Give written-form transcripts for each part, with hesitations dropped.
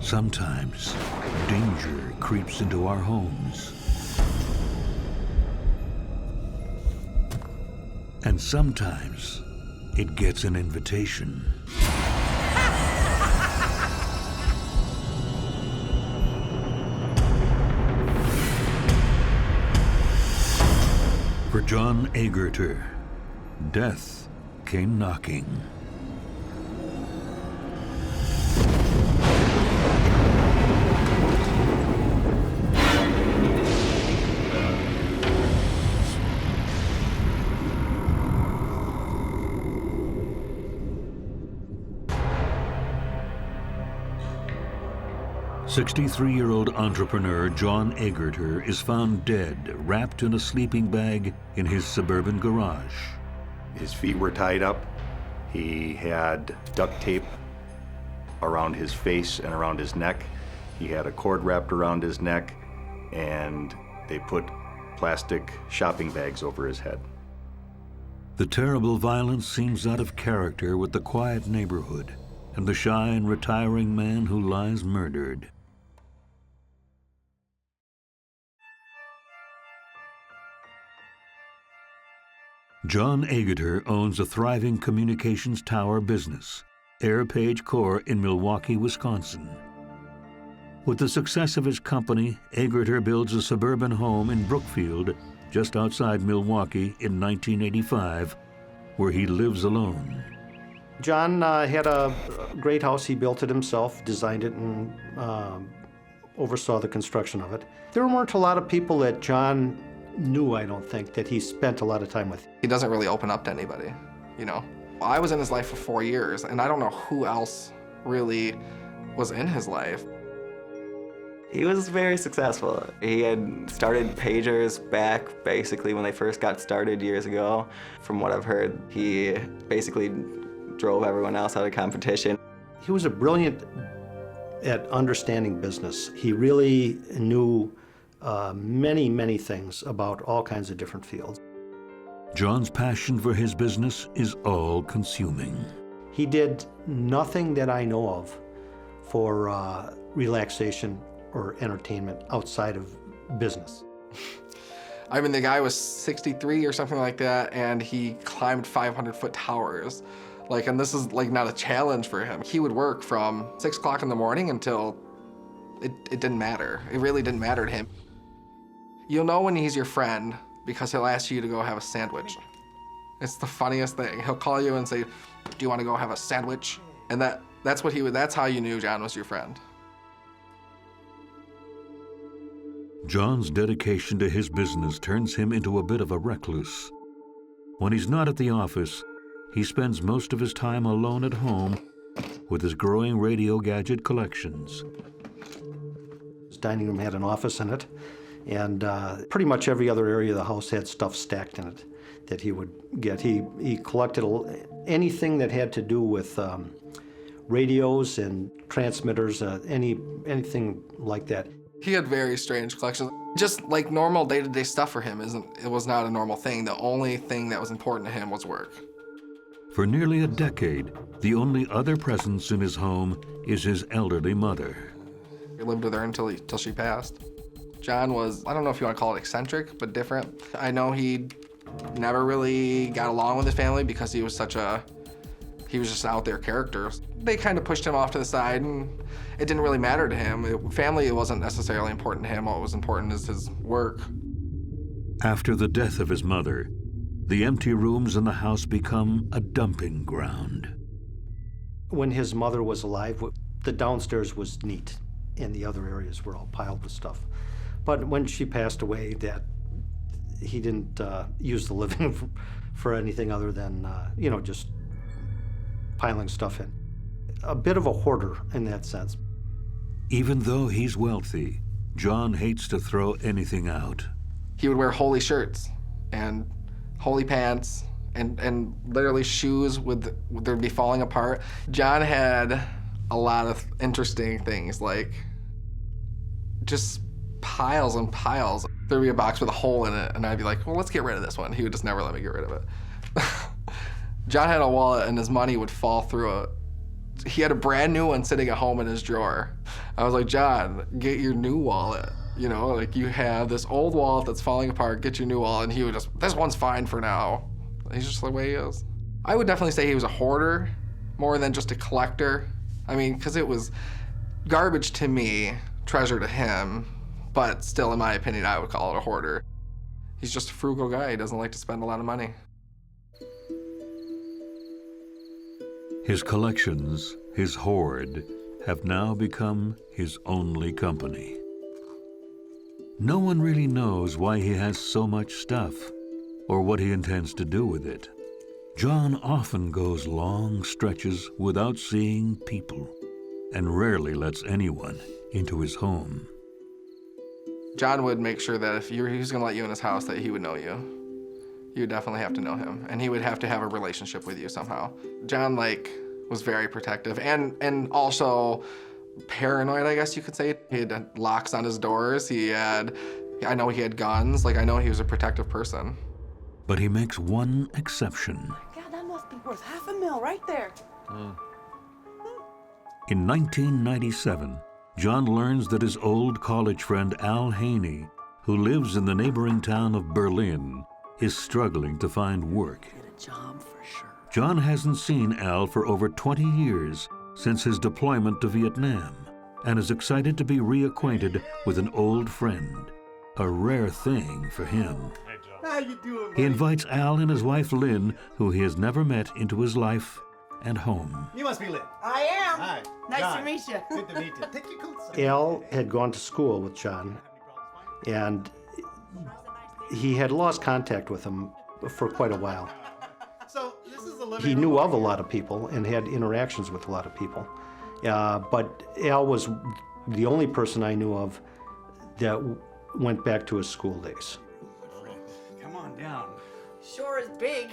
Sometimes danger creeps into our homes. And sometimes it gets an invitation. For John Aegerter, death came knocking. "63-year-old entrepreneur John Aegerter is found dead, wrapped in a sleeping bag in his suburban garage. His feet were tied up. He had duct tape around his face and around his neck. He had a cord wrapped around his neck, and they put plastic shopping bags over his head. The terrible violence seems out of character with the quiet neighborhood and the shy and retiring man who lies murdered. John Aegerter owns a thriving communications tower business, AirPage Corp in Milwaukee, Wisconsin. With the success of his company, Aegerter builds a suburban home in Brookfield, just outside Milwaukee, in 1985, where he lives alone. John had a great house. He built it himself, designed it, and oversaw the construction of it. There weren't a lot of people that John knew, I don't think, that he spent a lot of time with. He doesn't really open up to anybody, you know. I was in his life for 4 years, and I don't know who else really was in his life. He was very successful. He had started pagers back basically when they first got started years ago. From what I've heard, he basically drove everyone else out of competition. He was brilliant at understanding business. He really knew many things about all kinds of different fields. John's passion for his business is all-consuming. He did nothing that I know of for relaxation or entertainment outside of business. I mean, the guy was 63 or something like that, and he climbed 500-foot towers. Like, and this is like not a challenge for him. He would work from 6 o'clock in the morning until it didn't matter. It really didn't matter to him. You'll know when he's your friend because he'll ask you to go have a sandwich. It's the funniest thing. He'll call you and say, "Do you want to go have a sandwich?" And that's how you knew John was your friend. John's dedication to his business turns him into a bit of a recluse. When he's not at the office, he spends most of his time alone at home with his growing radio gadget collections. His dining room had an office in it, and pretty much every other area of the house had stuff stacked in it that he would get. He collected anything that had to do with radios and transmitters, anything like that. He had very strange collections. Just like normal day-to-day stuff for him was not a normal thing. The only thing that was important to him was work. For nearly a decade, the only other presence in his home is his elderly mother. He lived with her until she passed. John was, I don't know if you want to call it eccentric, but different. I know he never really got along with his family because he was just an out there character. They kind of pushed him off to the side, and it didn't really matter to him. Family wasn't necessarily important to him. What was important is his work. After the death of his mother, the empty rooms in the house become a dumping ground. When his mother was alive, the downstairs was neat, and the other areas were all piled with stuff. But when she passed away, he didn't use the living room for anything other than, just piling stuff in. A bit of a hoarder in that sense. Even though he's wealthy, John hates to throw anything out. He would wear holey shirts and holey pants and literally shoes they'd be falling apart. John had a lot of interesting things, like just piles and piles. There'd be a box with a hole in it, and I'd be like, well, let's get rid of this one. He would just never let me get rid of it. John had a wallet, and his money would fall through it He had a brand new one sitting at home in his drawer. I was like, John, get your new wallet. You know, like you have this old wallet that's falling apart, get your new wallet. And he would just, this one's fine for now. He's just the way he is. I would definitely say he was a hoarder more than just a collector. I mean, because it was garbage to me, treasure to him, but still, in my opinion, I would call it a hoarder. He's just a frugal guy. He doesn't like to spend a lot of money. His collections, his hoard, have now become his only company. No one really knows why he has so much stuff or what he intends to do with it. John often goes long stretches without seeing people and rarely lets anyone into his home. John would make sure that if he was going to let you in his house, that he would know you. You would definitely have to know him, and he would have to have a relationship with you somehow. John, was very protective and also paranoid, I guess you could say. He had locks on his doors. I know he had guns. I know he was a protective person. But he makes one exception. God, that must be worth $500,000 right there. In 1997, John learns that his old college friend Al Haney, who lives in the neighboring town of Berlin, is struggling to find work. Get a job for sure. John hasn't seen Al for over 20 years since his deployment to Vietnam and is excited to be reacquainted with an old friend, a rare thing for him. How you doing, He invites Al and his wife Lynn, who he has never met, into his life and home. You must be Lynn. I am. Hi. Nice John. to meet you. Good to meet you. Take your coats off. Al had gone to school with John, and he had lost contact with him for quite a while. So this is the living He room. knew of a lot of people and had interactions with a lot of people. But Al was the only person I knew of that went back to his school days. Come on down. Sure is big.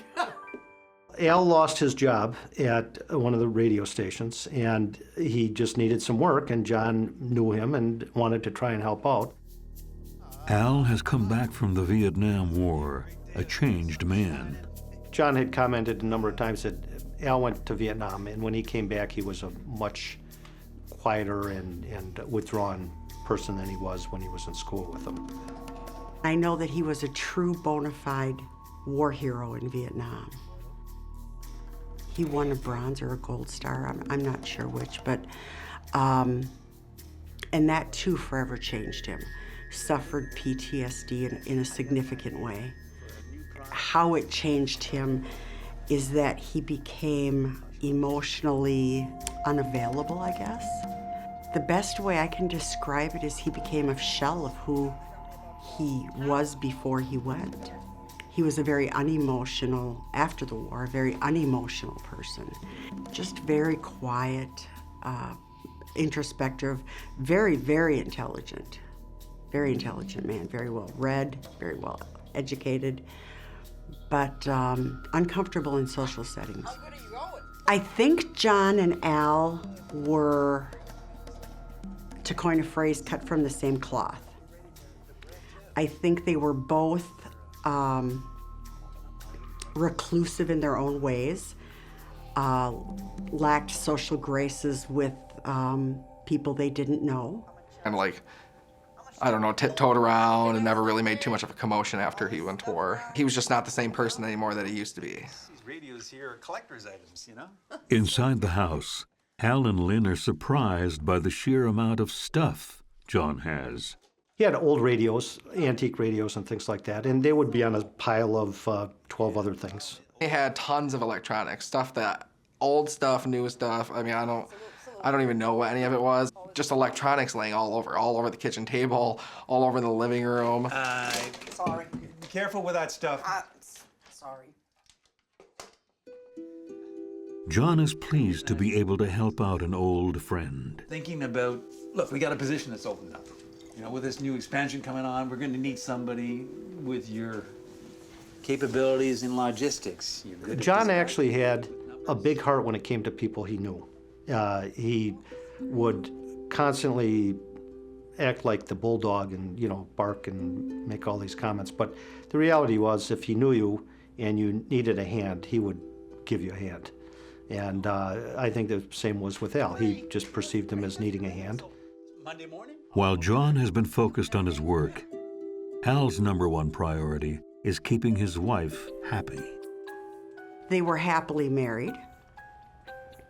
Al lost his job at one of the radio stations, and he just needed some work, and John knew him and wanted to try and help out. Al has come back from the Vietnam War, a changed man. John had commented a number of times that Al went to Vietnam, and when he came back, he was a much quieter and withdrawn person than he was when he was in school with him. I know that he was a true bona fide war hero in Vietnam. He won a bronze or a gold star, I'm not sure which, but, and that too forever changed him. Suffered PTSD in a significant way. How it changed him is that he became emotionally unavailable, I guess. The best way I can describe it is he became a shell of who he was before he went. He was a very unemotional, after the war, a very unemotional person. Just very quiet, introspective, very, very intelligent. Very intelligent man, very well read, very well educated, but uncomfortable in social settings. How good are you going? I think John and Al were, to coin a phrase, cut from the same cloth. I think they were both reclusive in their own ways, lacked social graces with people they didn't know. And tiptoed around and never really made too much of a commotion after he went to war. He was just not the same person anymore that he used to be. These radios here are collector's items, you know? Inside the house, Al and Lynn are surprised by the sheer amount of stuff John has. He had old radios, antique radios and things like that, and they would be on a pile of 12 other things. He had tons of electronics, old stuff, new stuff. I mean, I don't even know what any of it was. Just electronics laying all over the kitchen table, all over the living room. Sorry. Be careful with that stuff. Sorry. John is pleased to be able to help out an old friend. Thinking about, look, we got a position that's opened up. You know, with this new expansion coming on, we're going to need somebody with your capabilities in logistics. You're good at John this. actually had a big heart when it came to people he knew. He would constantly act like the bulldog and, bark and make all these comments. But the reality was, if he knew you and you needed a hand, he would give you a hand. And I think the same was with Al. He just perceived him as needing a hand. Monday morning? While John has been focused on his work, Al's #1 priority is keeping his wife happy. They were happily married,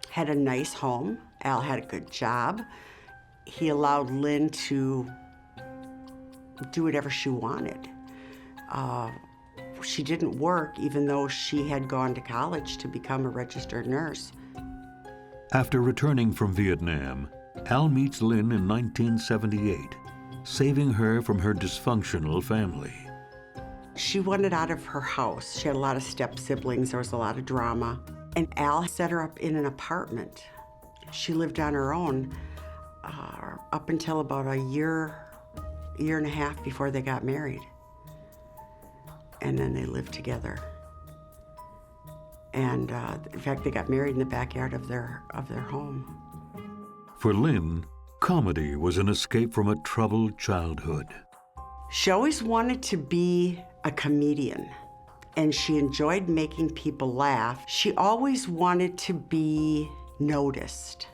had a nice home. Al had a good job. He allowed Lynn to do whatever she wanted. She didn't work even though she had gone to college to become a registered nurse. After returning from Vietnam, Al meets Lynn in 1978, saving her from her dysfunctional family. She wanted out of her house. She had a lot of step siblings. There was a lot of drama. And Al set her up in an apartment. She lived on her own up until about a year and a half before they got married. And then they lived together. And in fact, they got married in the backyard of their home. For Lynn, comedy was an escape from a troubled childhood. She always wanted to be a comedian, and she enjoyed making people laugh. She always wanted to be noticed.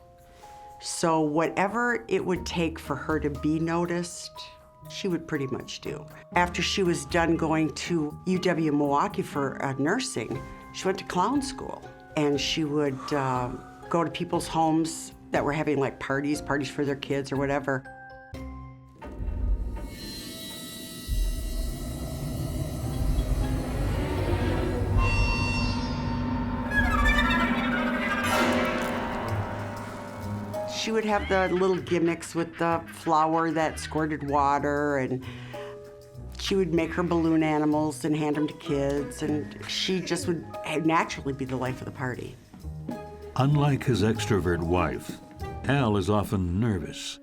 So whatever it would take for her to be noticed, she would pretty much do. After she was done going to UW-Milwaukee for nursing, she went to clown school. And she would go to people's homes that were having like parties for their kids or whatever. She would have the little gimmicks with the flower that squirted water, and she would make her balloon animals and hand them to kids, and she just would naturally be the life of the party. Unlike his extrovert wife, Al is often nervous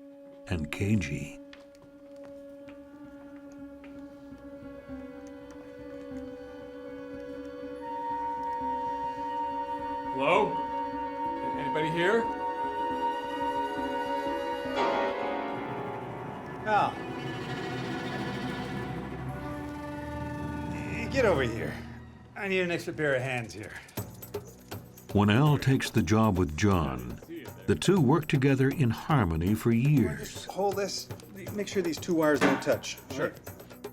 and cagey. Hello? Anybody here? Al. Get over here. I need an extra pair of hands here. When Al takes the job with John, the two work together in harmony for years. Hold this. Make sure these two wires don't touch. Sure.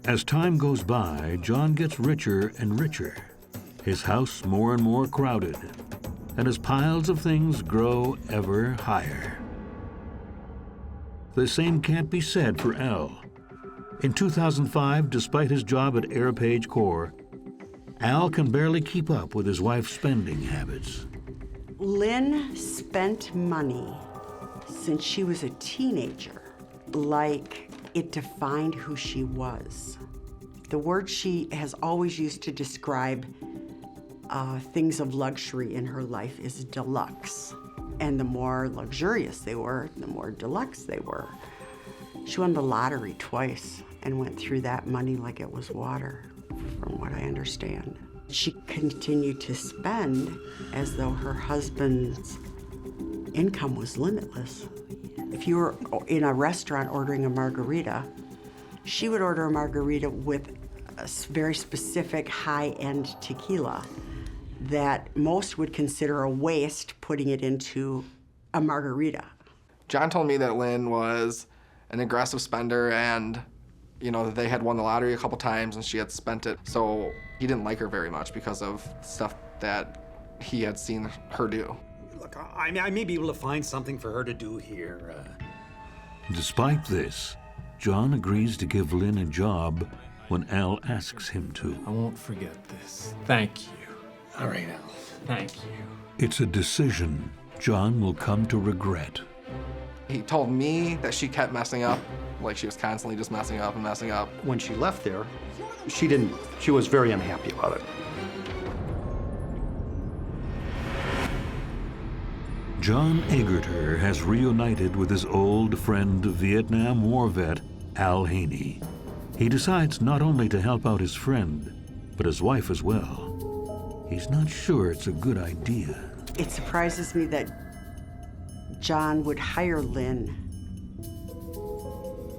As time goes by, John gets richer and richer, his house more and more crowded, and his piles of things grow ever higher. The same can't be said for Al. In 2005, despite his job at Airpage Corps, Al can barely keep up with his wife's spending habits. Lynn spent money since she was a teenager, like it defined who she was. The word she has always used to describe things of luxury in her life is deluxe. And the more luxurious they were, the more deluxe they were. She won the lottery twice and went through that money like it was water, from what I understand. She continued to spend as though her husband's income was limitless. If you were in a restaurant ordering a margarita, she would order a margarita with a very specific high-end tequila that most would consider a waste putting it into a margarita. John told me that Lynn was an aggressive spender and, you know, that they had won the lottery a couple times and she had spent it. So he didn't like her very much because of stuff that he had seen her do. Look, I may be able to find something for her to do here. Despite this, John agrees to give Lynn a job when Al asks him to. I won't forget this. Thank you. All right, Al. Thank you. It's a decision John will come to regret. He told me that she kept messing up, like she was constantly just messing up and messing up. When she left there, she was very unhappy about it. John Aegerter has reunited with his old friend, Vietnam War vet Al Haney. He decides not only to help out his friend, but his wife as well. He's not sure it's a good idea. It surprises me that John would hire Lynn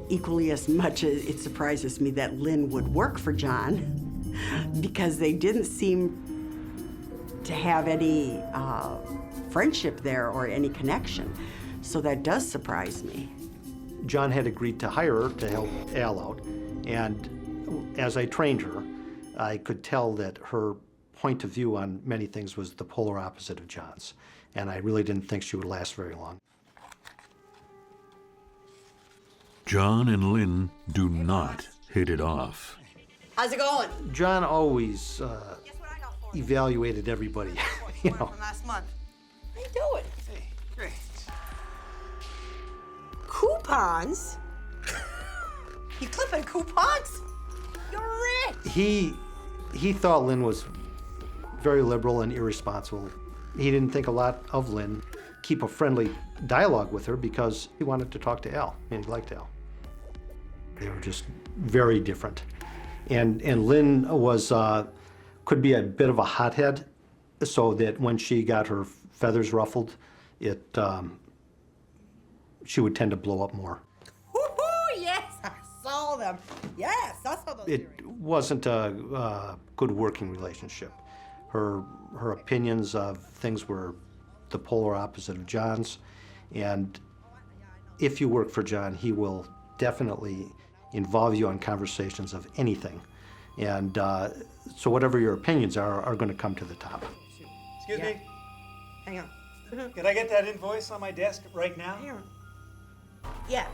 equally as much as it surprises me that Lynn would work for John, because they didn't seem to have any friendship there or any connection. So that does surprise me. John had agreed to hire her to help Al out, and as I trained her, I could tell that her point of view on many things was the polar opposite of John's, and I really didn't think she would last very long. John and Lynn do not hit it off. How's it going? John always evaluated everybody, you know. From last month. How you doing? Hey, great. Coupons? You clipping coupons? You're rich. He thought Lynn was very liberal and irresponsible. He didn't think a lot of Lynn. Keep a friendly dialogue with her because he wanted to talk to Al, and he liked Al. They were just very different. And Lynn was, could be a bit of a hothead, so that when she got her feathers ruffled, she would tend to blow up more. Woo-hoo, yes, I saw them. Yes, I saw those. It wasn't a good working relationship. Her opinions of things were the polar opposite of John's, and if you work for John, he will definitely involve you in conversations of anything. And so whatever your opinions are going to come to the top. Excuse me? Hang on. Can I get that invoice on my desk right now? Hang on. Yeah.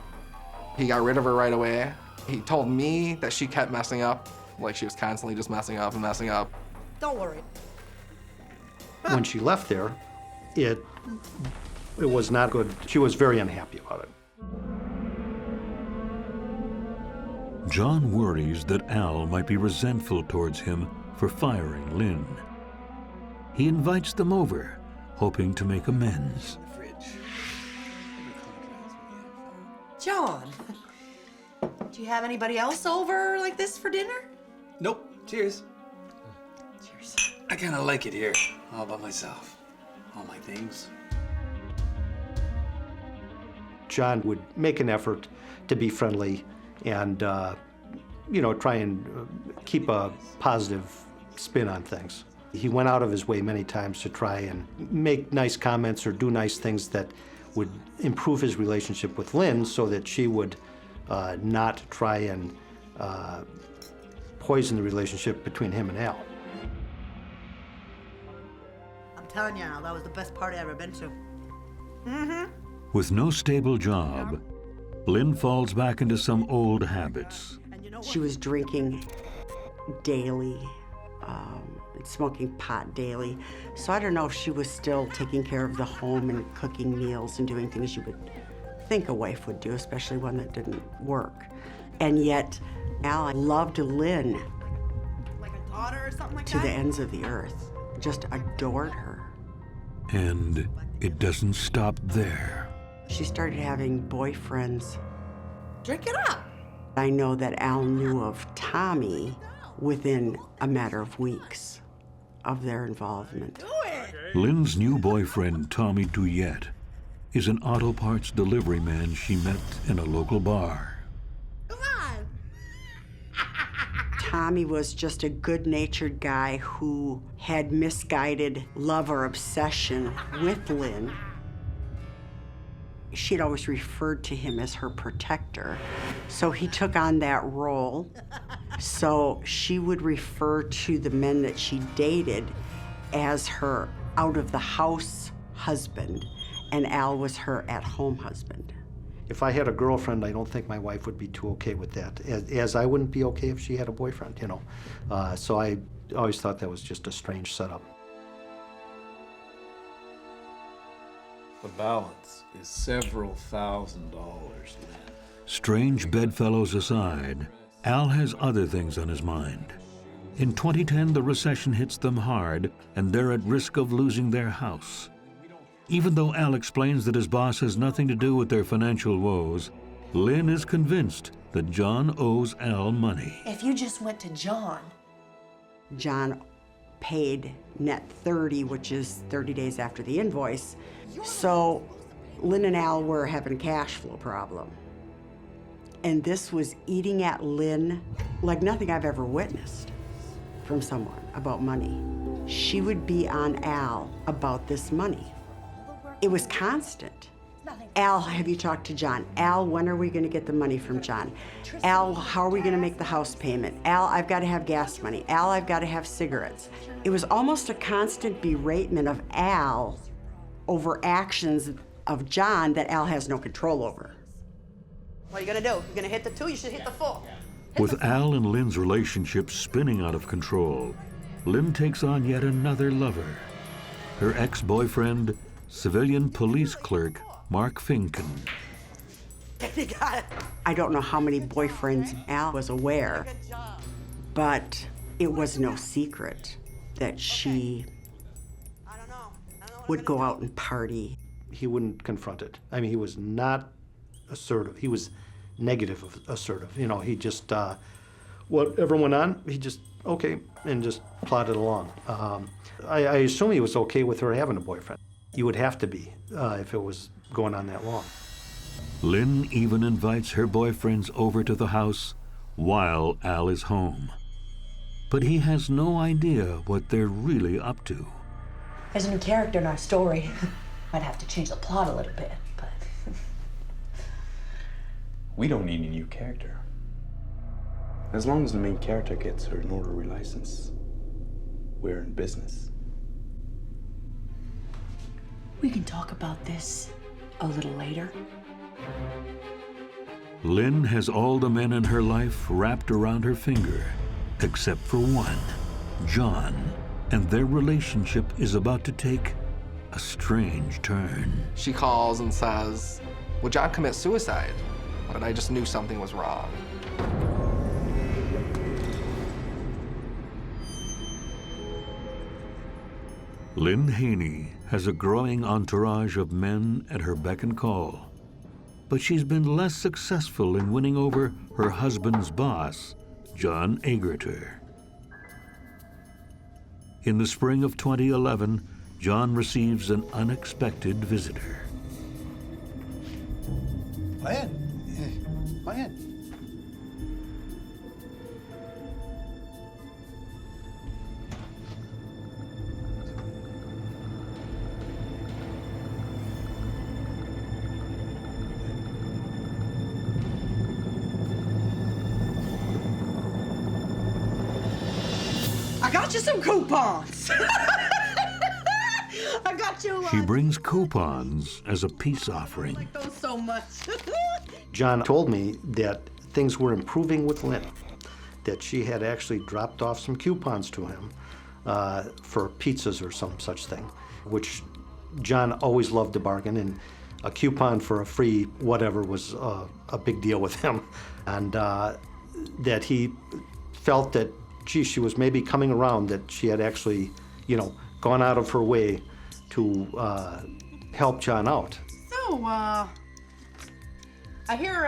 He got rid of her right away. He told me that she kept messing up, like she was constantly just messing up and messing up. Don't worry. When she left there, it was not good. She was very unhappy about it. John worries that Al might be resentful towards him for firing Lynn. He invites them over, hoping to make amends. John, do you have anybody else over like this for dinner? Nope. Cheers. Cheers. I kind of like it here, all by myself. All my things. John would make an effort to be friendly and, try and keep a positive spin on things. He went out of his way many times to try and make nice comments or do nice things that would improve his relationship with Lynn so that she would not try and poison the relationship between him and Al. I'm telling you, Al, that was the best party I've ever been to. With no stable job, Lynn falls back into some old habits. She was drinking daily, and smoking pot daily. So I don't know if she was still taking care of the home and cooking meals and doing things you would think a wife would do, especially one that didn't work. And yet, Al loved Lynn Like a daughter or something like to that? the ends of the earth, just adored her. And it doesn't stop there. She started having boyfriends. Drink it up. I know that Al knew of Tommy within a matter of weeks of their involvement. Do it. Lynn's new boyfriend, Tommy Duyette, is an auto parts delivery man she met in a local bar. Come on. Tommy was just a good-natured guy who had misguided love or obsession with Lynn. She'd always referred to him as her protector, so he took on that role. So she would refer to the men that she dated as her out-of-the-house husband, and Al was her at-home husband. If I had a girlfriend, I don't think my wife would be too okay with that, as I wouldn't be okay if she had a boyfriend, So I always thought that was just a strange setup. The balance is several $1,000s, Lynn. Strange bedfellows aside, Al has other things on his mind. In 2010, the recession hits them hard, and they're at risk of losing their house. Even though Al explains that his boss has nothing to do with their financial woes, Lynn is convinced that John owes Al money. If you just went to John. John paid net 30, which is 30 days after the invoice. So Lynn and Al were having a cash flow problem. And this was eating at Lynn like nothing I've ever witnessed from someone about money. she would be on Al about this money. It was constant. Al, have you talked to John? Al, when are we gonna get the money from John? Al, how are we gonna make the house payment? Al, I've gotta have gas money. Al, I've gotta have cigarettes. It was almost a constant beratement of Al over actions of John that Al has no control over. What are you gonna do? You're gonna hit the 2? You should hit the 4. With Al and Lynn's relationship spinning out of control, Lynn takes on yet another lover. Her ex-boyfriend, civilian police clerk Mark Finken. You got it. I don't know how many boyfriends Al was aware, but it was no secret that she would go out and party. He wouldn't confront it. I mean, he was not assertive. He was negative assertive. You know, he just, whatever went on, he just, okay, and just plodded along. I assume he was okay with her having a boyfriend. You would have to be if it was going on that long. Lynn even invites her boyfriends over to the house while Al is home. But he has no idea what they're really up to. There's a new character in our story. Might have to change the plot a little bit, but... We don't need a new character. As long as the main character gets her notary license, we're in business. We can talk about this a little later. Lynn has all the men in her life wrapped around her finger, except for one, John, and their relationship is about to take a strange turn. She calls and says, would John commit suicide? But I just knew something was wrong. Lynn Haney has a growing entourage of men at her beck and call, but she's been less successful in winning over her husband's boss, John Aegerter. In the spring of 2011, John receives an unexpected visitor. Lynn, Lynn. I got you some coupons. I got you. She brings coupons as a peace offering. I like those so much. John told me that things were improving with Lynn, that she had actually dropped off some coupons to him for pizzas or some such thing, which John always loved to bargain, and a coupon for a free whatever was a big deal with him. And that he felt that, gee, she was maybe coming around, that she had actually, you know, gone out of her way to help John out. So, I hear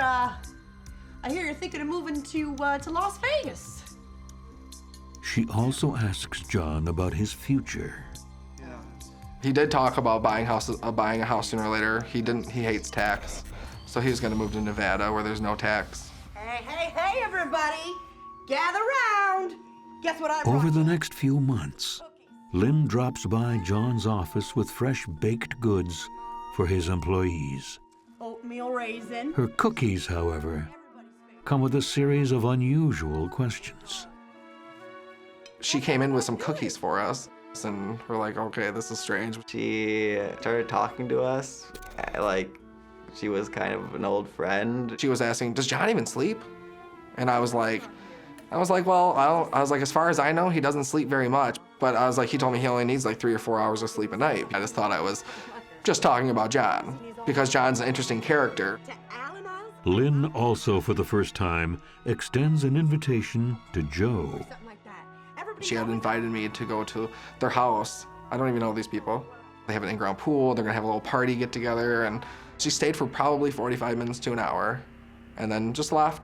you're thinking of moving to Las Vegas. She also asks John about his future. He did talk about buying a house sooner or later. He hates tax. So he was gonna move to Nevada where there's no tax. Hey, everybody! Gather round! Guess what I brought? Over the next few months, Lynn drops by John's office with fresh baked goods for his employees. Oatmeal raisin. Her cookies, however, come with a series of unusual questions. She came in with some cookies for us, and we're like, okay, this is strange. She started talking to us like she was kind of an old friend. She was asking, does John even sleep? And I was like, well, as far as I know, he doesn't sleep very much. But I was like, he told me he only needs like 3 or 4 hours of sleep a night. I just thought I was just talking about John, because John's an interesting character. Lynn also, for the first time, extends an invitation to Joe. She had invited me to go to their house. I don't even know these people. They have an in-ground pool. They're gonna have a little party get together. And she stayed for probably 45 minutes to an hour and then just left.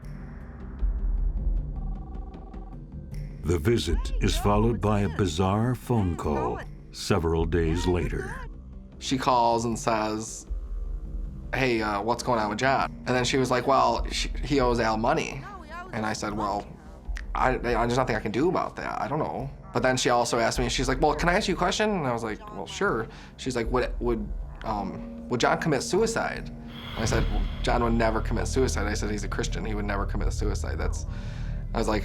The visit is followed by a bizarre phone call several days later. She calls and says, hey, what's going on with John? And then she was like, well, he owes Al money. And I said, well, there's nothing I can do about that. I don't know. But then she also asked me, she's like, well, can I ask you a question? And I was like, well, sure. She's like, would John commit suicide? And I said, well, John would never commit suicide. I said, he's a Christian. He would never commit suicide. I was like,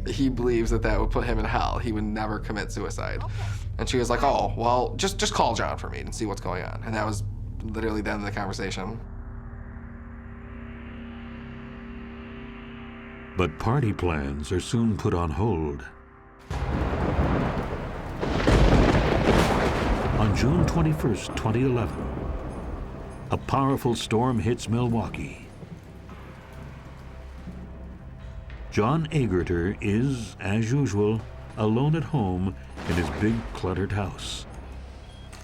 he believes that would put him in hell. He would never commit suicide. And she was like, oh, well, just call John for me and see what's going on. And that was literally the end of the conversation. But party plans are soon put on hold. On June 21st, 2011, a powerful storm hits Milwaukee. John Aegerter is, as usual, alone at home in his big cluttered house.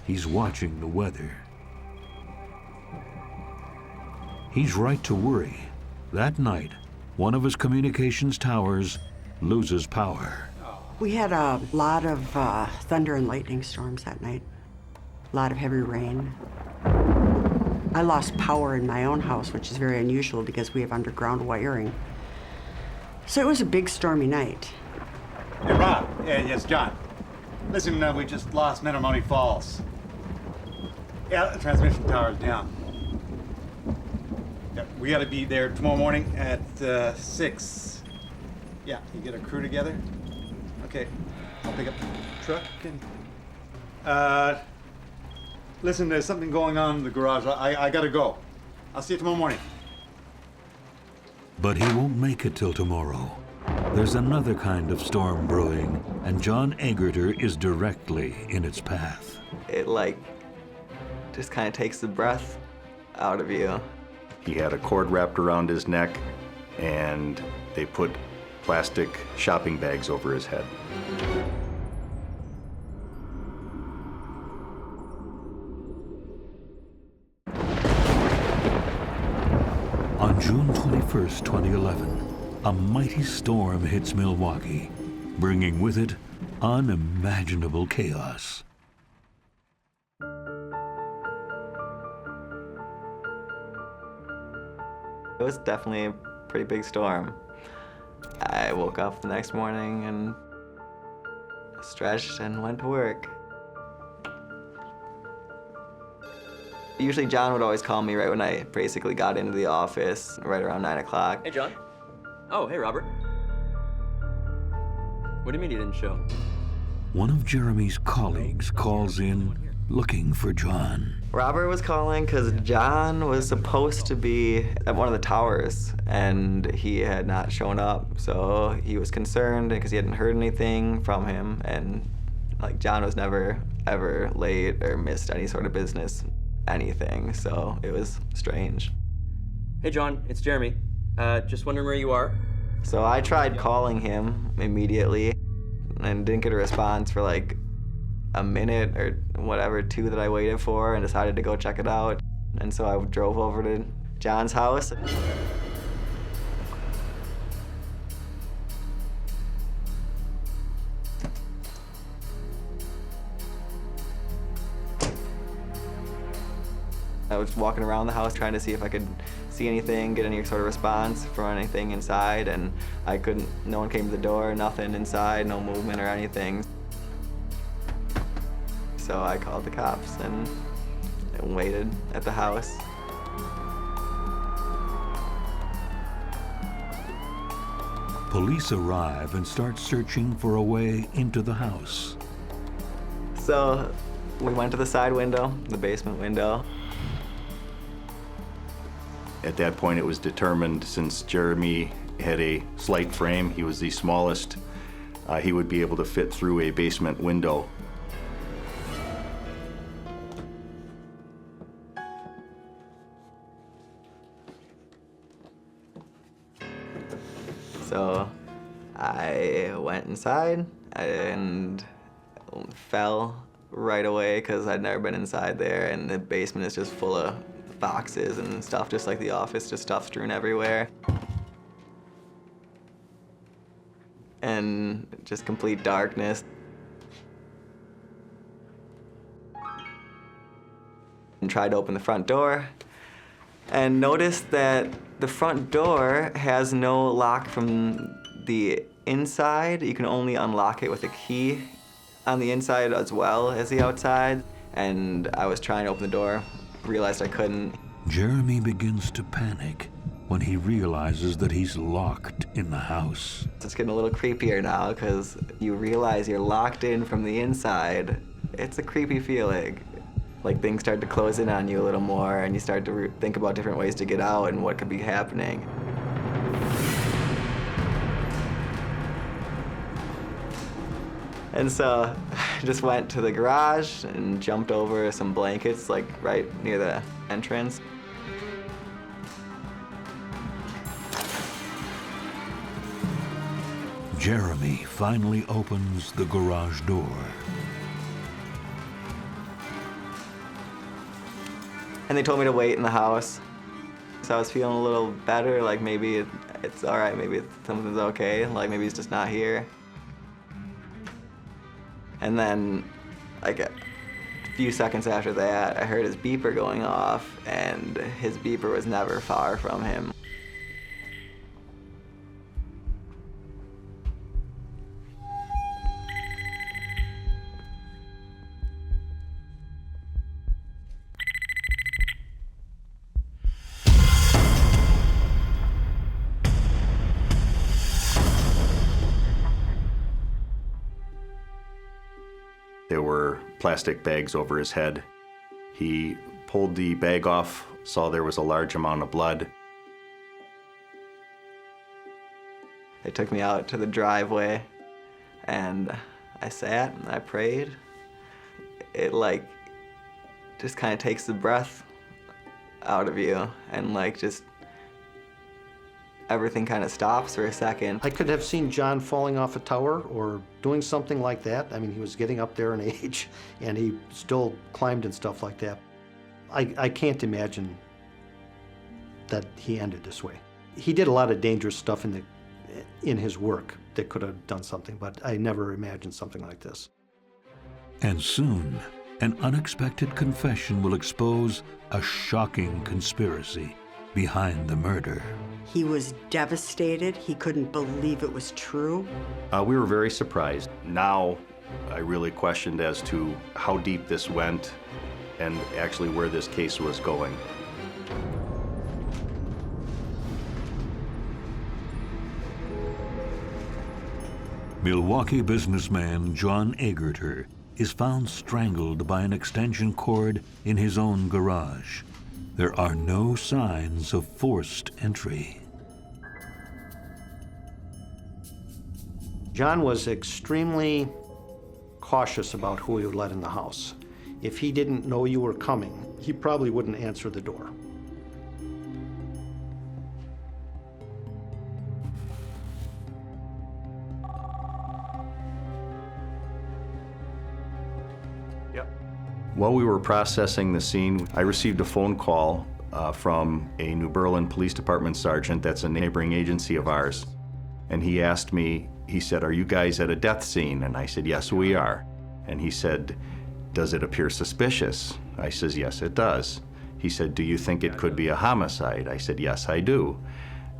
He's watching the weather. He's right to worry. That night, one of his communications towers loses power. We had a lot of thunder and lightning storms that night. A lot of heavy rain. I lost power in my own house, which is very unusual because we have underground wiring. So it was a big stormy night. Hey, Rob. Yes, John. Listen, we just lost Menomonee Falls. Yeah, the transmission tower's down. Yeah, we gotta be there tomorrow morning at 6. Yeah, you get a crew together? Okay, I'll pick up the truck and... listen, there's something going on in the garage. I gotta go. I'll see you tomorrow morning. But he won't make it till tomorrow. There's another kind of storm brewing, and John Aegerter is directly in its path. It just kind of takes the breath out of you. He had a cord wrapped around his neck, and they put plastic shopping bags over his head. On June 21st, 2011, a mighty storm hits Milwaukee, bringing with it unimaginable chaos. It was definitely a pretty big storm. I woke up the next morning and stretched and went to work. Usually John would always call me right when I basically got into the office, right around 9 o'clock. Hey, John. Oh, hey, Robert. What do you mean you didn't show? One of Jeremy's colleagues calls in looking for John. Robert was calling because John was supposed to be at one of the towers and he had not shown up. So he was concerned because he hadn't heard anything from him, and John was never ever late or missed any sort of business, anything. So it was strange. Hey, John, it's Jeremy. Just wondering where you are. So I tried calling him immediately and didn't get a response for a minute or whatever, 2 that I waited for, and decided to go check it out. And so I drove over to John's house. I was walking around the house trying to see if I could see anything, get any sort of response from anything inside, and I couldn't. No one came to the door, nothing inside, no movement or anything. So I called the cops and waited at the house. Police arrive and start searching for a way into the house. So we went to the side window, the basement window. At that point, it was determined, since Jeremy had a slight frame, he was the smallest, he would be able to fit through a basement window. So I went inside and fell right away because I'd never been inside there, and the basement is just full of boxes and stuff, just like the office, just stuff strewn everywhere. And just complete darkness. And tried to open the front door and noticed that the front door has no lock from the inside, you can only unlock it with a key on the inside as well as the outside. And I was trying to open the door, realized I couldn't. Jeremy begins to panic when he realizes that he's locked in the house. It's getting a little creepier now because you realize you're locked in from the inside. It's a creepy feeling. Like things start to close in on you a little more and you start to think about different ways to get out and what could be happening. And so I just went to the garage and jumped over some blankets, like right near the entrance. Jeremy finally opens the garage door. And they told me to wait in the house. So I was feeling a little better, like maybe it's all right, maybe something's okay, like maybe he's just not here. And then, like a few seconds after that, I heard his beeper going off, and his beeper was never far from him. There were plastic bags over his head. He pulled the bag off, saw there was a large amount of blood. They took me out to the driveway, and I sat and I prayed. It like just kind of takes the breath out of you, and like just everything kind of stops for a second. I could have seen John falling off a tower or doing something like that. I mean, he was getting up there in age, and he still climbed and stuff like that. I can't imagine that he ended this way. He did a lot of dangerous stuff in his work that could have done something, but I never imagined something like this. And soon, an unexpected confession will expose a shocking conspiracy behind the murder. He was devastated. He couldn't believe it was true. We were very surprised. Now, I really questioned as to how deep this went and actually where this case was going. Milwaukee businessman John Aegerter is found strangled by an extension cord in his own garage. There are no signs of forced entry. John was extremely cautious about who he would let in the house. If he didn't know you were coming, he probably wouldn't answer the door. While we were processing the scene, I received a phone call from a New Berlin Police Department sergeant that's a neighboring agency of ours. And he asked me, he said, "Are you guys at a death scene?" And I said, "Yes, we are." And he said, "Does it appear suspicious?" I says, "Yes, it does." He said, "Do you think it could be a homicide?" I said, "Yes, I do."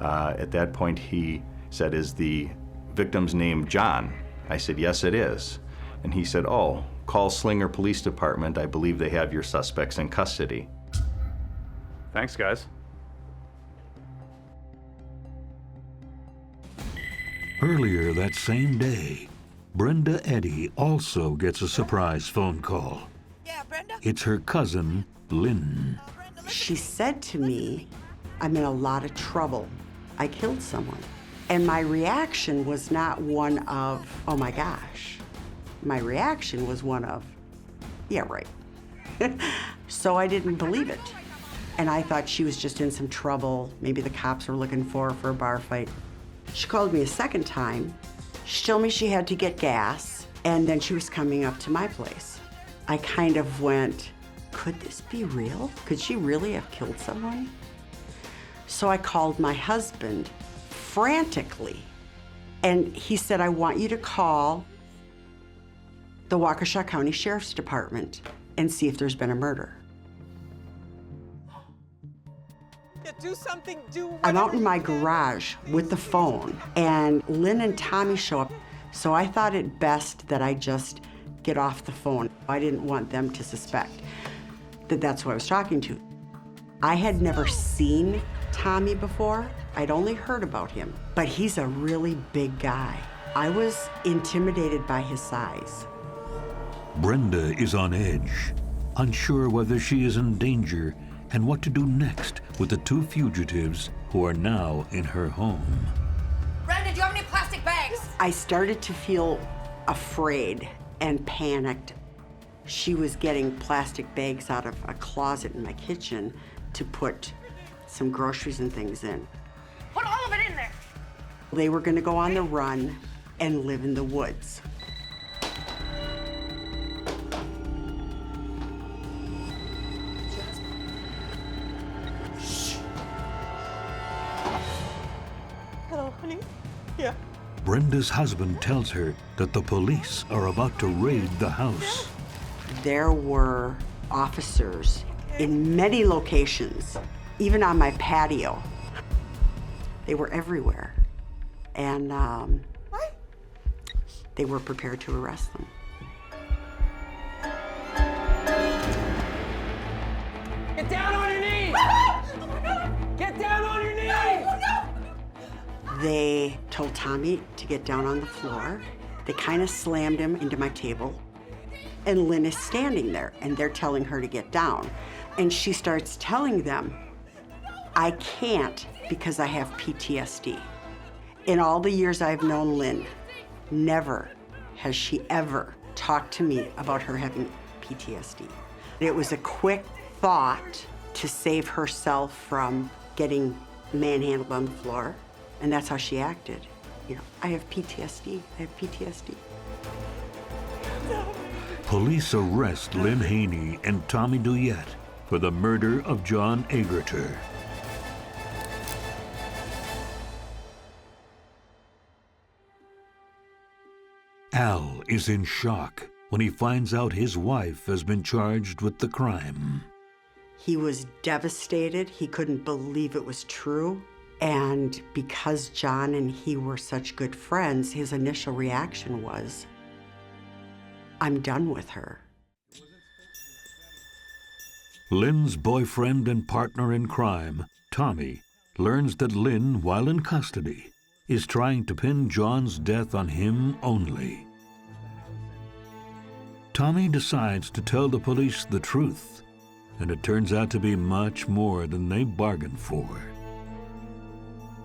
At that point, he said, "Is the victim's name John?" I said, "Yes, it is." And he said, "Oh, call Slinger Police Department. I believe they have your suspects in custody." Thanks, guys. Earlier that same day, Brenda Eddy also gets a surprise phone call. Yeah, Brenda? It's her cousin, Lynn. She said to me, "I'm in a lot of trouble. I killed someone." And my reaction was not one of, "Oh my gosh." My reaction was one of, "Yeah, right." So I didn't believe it. And I thought she was just in some trouble. Maybe the cops were looking for her for a bar fight. She called me a second time. She told me she had to get gas, and then she was coming up to my place. I kind of went, could this be real? Could she really have killed someone? So I called my husband frantically, and he said, "I want you to call the Waukesha County Sheriff's Department and see if there's been a murder." Do something, do I'm out in my garage with the phone, and Lynn and Tommy show up. So I thought it best that I just get off the phone. I didn't want them to suspect that that's who I was talking to. I had never seen Tommy before. I'd only heard about him, but he's a really big guy. I was intimidated by his size. Brenda is on edge, unsure whether she is in danger and what to do next with the two fugitives who are now in her home. Brenda, do you have any plastic bags? I started to feel afraid and panicked. She was getting plastic bags out of a closet in my kitchen to put some groceries and things in. Put all of it in there. They were gonna go on the run and live in the woods. Hello, honey. Yeah. Brenda's husband tells her that the police are about to raid the house. There were officers in many locations, even on my patio. They were everywhere. And they were prepared to arrest them. Get down on your knees! Get down on your knees! They told Tommy to get down on the floor. They kind of slammed him into my table. And Lynn is standing there, and they're telling her to get down. And she starts telling them, I can't because I have PTSD. In all the years I've known Lynn, never has she ever talked to me about her having PTSD. It was a quick thought to save herself from getting manhandled on the floor, and that's how she acted. You know, I have PTSD, I have PTSD. Police arrest Lynn Haney and Tommy Duyette for the murder of John Aegerter. Al is in shock when he finds out his wife has been charged with the crime. He was devastated. He couldn't believe it was true. And because John and he were such good friends, his initial reaction was, I'm done with her. Lynn's boyfriend and partner in crime, Tommy, learns that Lynn, while in custody, is trying to pin John's death on him only. Tommy decides to tell the police the truth, and it turns out to be much more than they bargained for.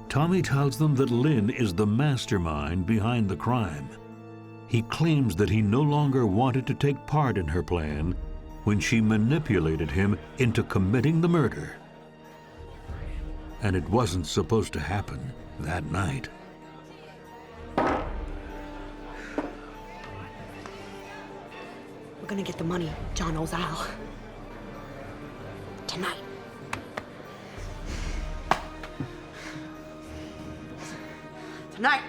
Tommy tells them that Lynn is the mastermind behind the crime. He claims that he no longer wanted to take part in her plan when she manipulated him into committing the murder. And it wasn't supposed to happen that night. We're gonna get the money John owes Al. Tonight. Tonight.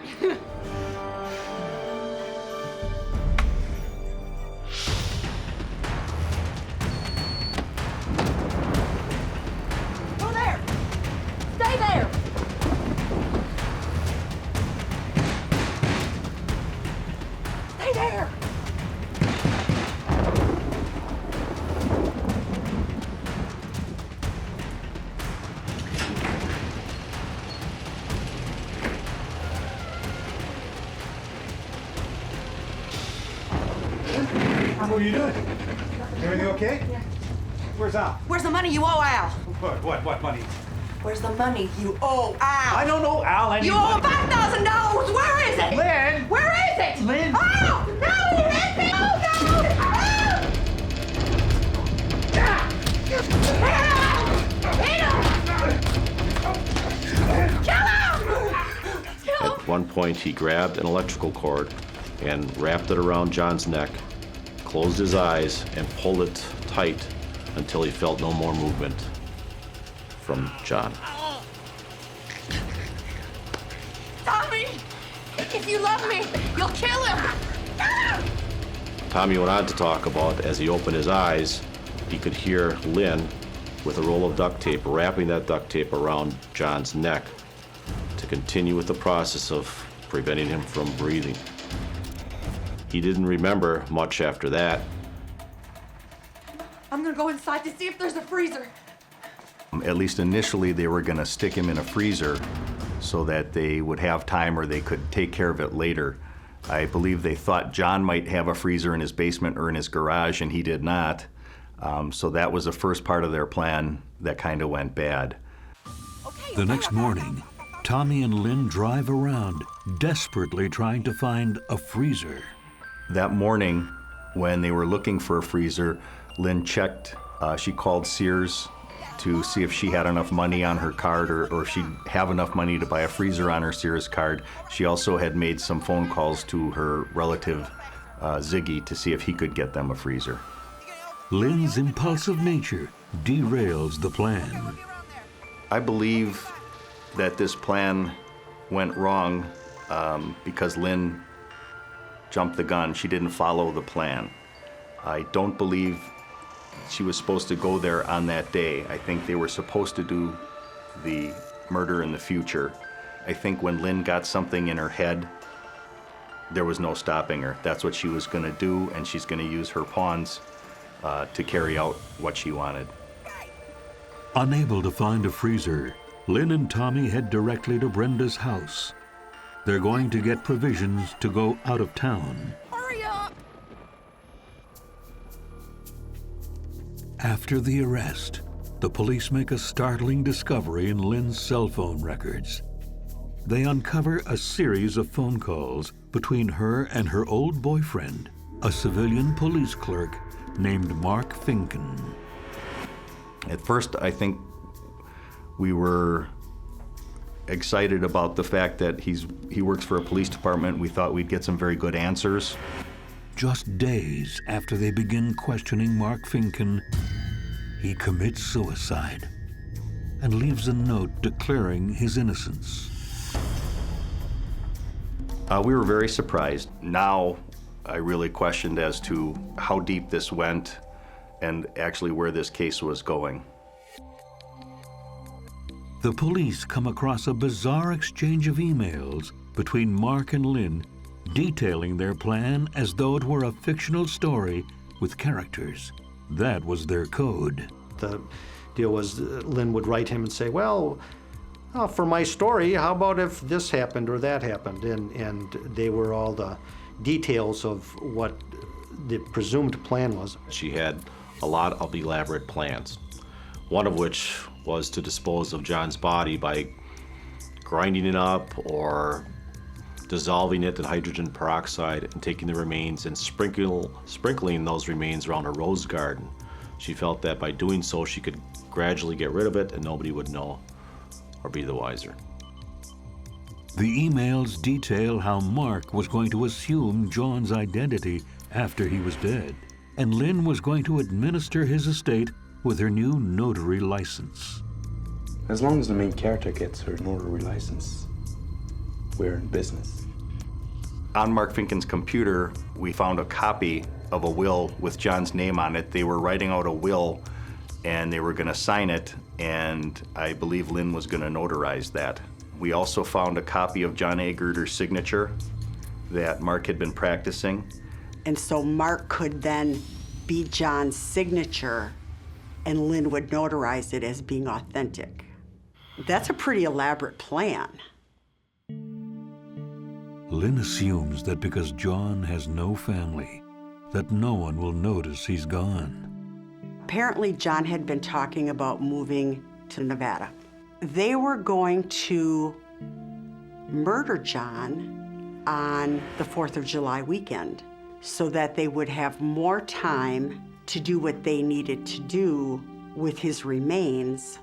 Go there! Stay there! Stay there! What are you doing? Everything okay? Yeah. Where's Al? Where's the money you owe Al? What money? Where's the money you owe Al? I don't know Al. I need You owe money. $5,000! Where is it? Lynn! Where is it? Lynn! Oh! No! He hit me! Oh, no! Ah! At one point, he grabbed an electrical cord and wrapped it around John's neck, closed his eyes, and pulled it tight until he felt no more movement from John. Tommy! If you love me, you'll kill him! Tommy went on to talk about as he opened his eyes, he could hear Lynn with a roll of duct tape, wrapping that duct tape around John's neck to continue with the process of preventing him from breathing. He didn't remember much after that. I'm gonna go inside to see if there's a freezer. At least initially, they were gonna stick him in a freezer so that they would have time or they could take care of it later. I believe they thought John might have a freezer in his basement or in his garage, and he did not. So that was the first part of their plan that kind of went bad. The next morning, Tommy and Lynn drive around, desperately trying to find a freezer. That morning, when they were looking for a freezer, Lynn checked, she called Sears to see if she had enough money on her card or if she'd have enough money to buy a freezer on her Sears card. She also had made some phone calls to her relative, Ziggy, to see if he could get them a freezer. Lynn's impulsive nature derails the plan. I believe that this plan went wrong because Lynn jumped the gun. She didn't follow the plan. I don't believe she was supposed to go there on that day. I think they were supposed to do the murder in the future. I think when Lynn got something in her head, there was no stopping her. That's what she was gonna do, and she's gonna use her pawns to carry out what she wanted. Unable to find a freezer, Lynn and Tommy head directly to Brenda's house. They're going to get provisions to go out of town. Hurry up! After the arrest, the police make a startling discovery in Lynn's cell phone records. They uncover a series of phone calls between her and her old boyfriend, a civilian police clerk named Mark Finken. At first, I think we were excited about the fact that he works for a police department. We thought we'd get some very good answers. Just days after they begin questioning Mark Finken, he commits suicide and leaves a note declaring his innocence. We were very surprised. Now, I really questioned as to how deep this went and actually where this case was going. The police come across a bizarre exchange of emails between Mark and Lynn, detailing their plan as though it were a fictional story with characters. That was their code. The deal was Lynn would write him and say, well, for my story, how about if this happened or that happened? And they were all the details of what the presumed plan was. She had a lot of elaborate plans, one of which was to dispose of John's body by grinding it up or dissolving it in hydrogen peroxide and taking the remains and sprinkling those remains around a rose garden. She felt that by doing so, she could gradually get rid of it and nobody would know or be the wiser. The emails detail how Mark was going to assume John's identity after he was dead, and Lynn was going to administer his estate with her new notary license. As long as the main character gets her notary license, we're in business. On Mark Finken's computer, we found a copy of a will with John's name on it. They were writing out a will and they were gonna sign it, and I believe Lynn was gonna notarize that. We also found a copy of John Aegerter's signature that Mark had been practicing. And so Mark could then be John's signature and Lynn would notarize it as being authentic. That's a pretty elaborate plan. Lynn assumes that because John has no family, that no one will notice he's gone. Apparently, John had been talking about moving to Nevada. They were going to murder John on the 4th of July weekend so that they would have more time to do what they needed to do with his remains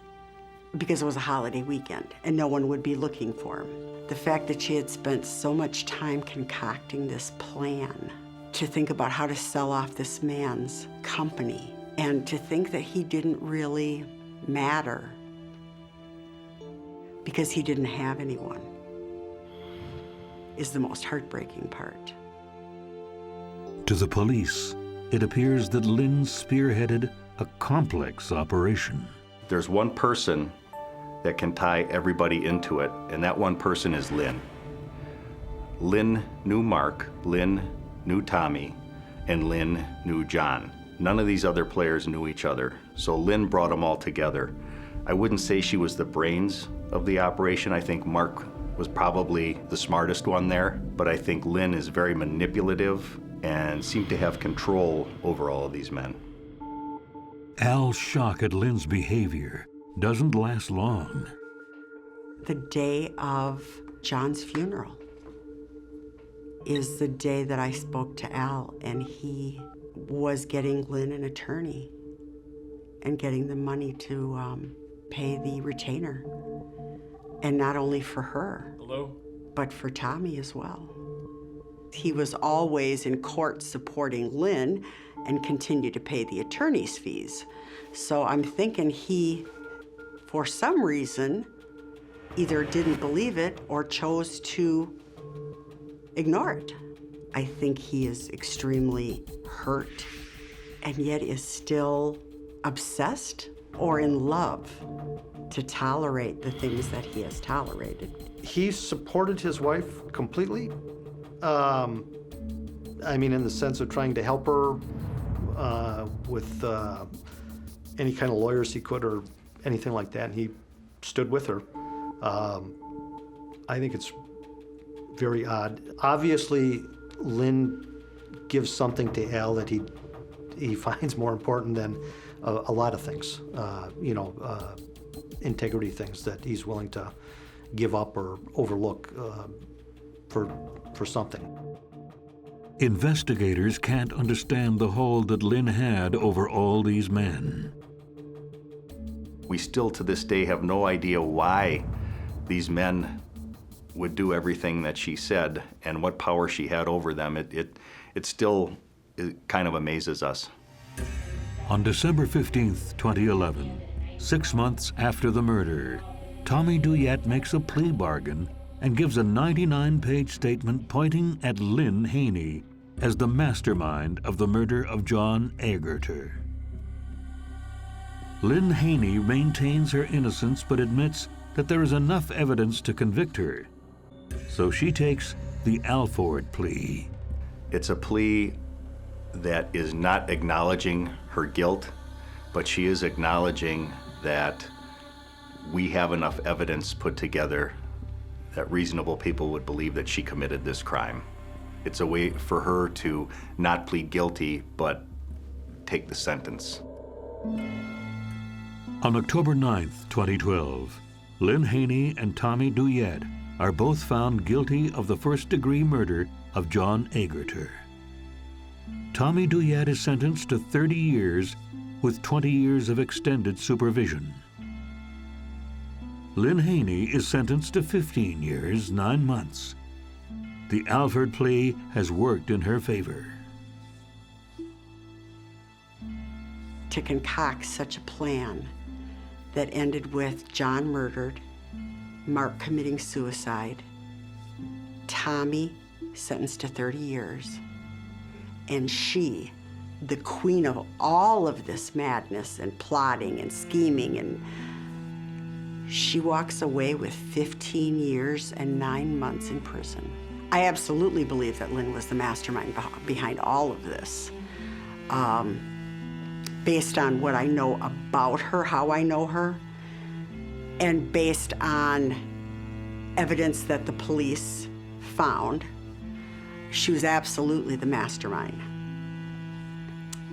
because it was a holiday weekend and no one would be looking for him. The fact that she had spent so much time concocting this plan to think about how to sell off this man's company and to think that he didn't really matter because he didn't have anyone is the most heartbreaking part. To the police, it appears that Lynn spearheaded a complex operation. There's one person that can tie everybody into it, and that one person is Lynn. Lynn knew Mark, Lynn knew Tommy, and Lynn knew John. None of these other players knew each other, so Lynn brought them all together. I wouldn't say she was the brains of the operation. I think Mark was probably the smartest one there, but I think Lynn is very manipulative and seemed to have control over all of these men. Al's shock at Lynn's behavior doesn't last long. The day of John's funeral is the day that I spoke to Al, and he was getting Lynn an attorney and getting the money to pay the retainer. And not only for her, but for Tommy as well. He was always in court supporting Lynn and continued to pay the attorney's fees. So I'm thinking he, for some reason, either didn't believe it or chose to ignore it. I think he is extremely hurt and yet is still obsessed or in love to tolerate the things that he has tolerated. He supported his wife completely. I mean, in the sense of trying to help her with any kind of lawyers he could or anything like that. And he stood with her. I think it's very odd. Obviously, Lynn gives something to Al that he finds more important than a lot of things, integrity things that he's willing to give up or overlook for something. Investigators can't understand the hold that Lynn had over all these men. We still to this day have no idea why these men would do everything that she said and what power she had over them. It still kind of amazes us. On December 15th, 2011, 6 months after the murder, Tommy Douillet makes a plea bargain and gives a 99-page statement pointing at Lynn Haney as the mastermind of the murder of John Aegerter. Lynn Haney maintains her innocence but admits that there is enough evidence to convict her, so she takes the Alford plea. It's a plea that is not acknowledging her guilt, but she is acknowledging that we have enough evidence put together that reasonable people would believe that she committed this crime. It's a way for her to not plead guilty, but take the sentence. On October 9th, 2012, Lynn Haney and Tommy Douillet are both found guilty of the first-degree murder of John Aegerter. Tommy Douillet is sentenced to 30 years with 20 years of extended supervision. Lynn Haney is sentenced to 15 years, 9 months. The Alford plea has worked in her favor. To concoct such a plan that ended with John murdered, Mark committing suicide, Tommy sentenced to 30 years, and she, the queen of all of this madness and plotting and scheming, and she walks away with 15 years and 9 months in prison. I absolutely believe that Lynn was the mastermind behind all of this. Based on what I know about her, how I know her, and based on evidence that the police found, she was absolutely the mastermind.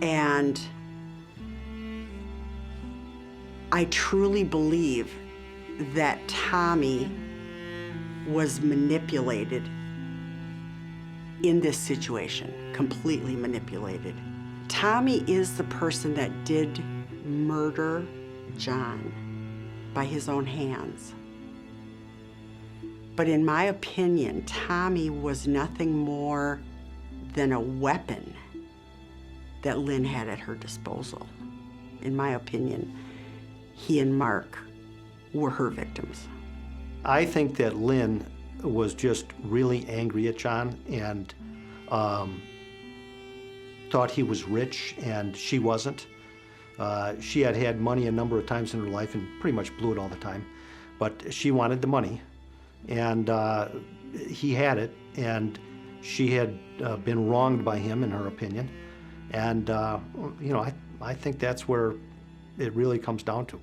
And I truly believe that Tommy was manipulated in this situation, completely manipulated. Tommy is the person that did murder John by his own hands. But in my opinion, Tommy was nothing more than a weapon that Lynn had at her disposal. In my opinion, he and Mark were her victims. I think that Lynn was just really angry at John and thought he was rich and she wasn't. She had had money a number of times in her life and pretty much blew it all the time. But she wanted the money, and he had it, and she had been wronged by him, in her opinion. And, I think that's where it really comes down to.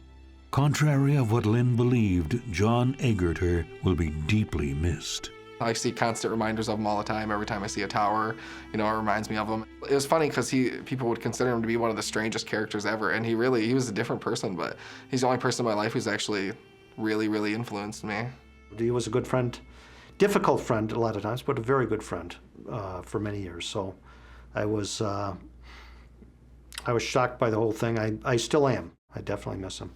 Contrary of what Lynn believed, John Aegerter will be deeply missed. I see constant reminders of him all the time. Every time I see a tower, it reminds me of him. It was funny because people would consider him to be one of the strangest characters ever, and he was a different person, but he's the only person in my life who's actually really, really influenced me. He was a good friend, difficult friend a lot of times, but a very good friend for many years. So I was shocked by the whole thing. I still am. I definitely miss him.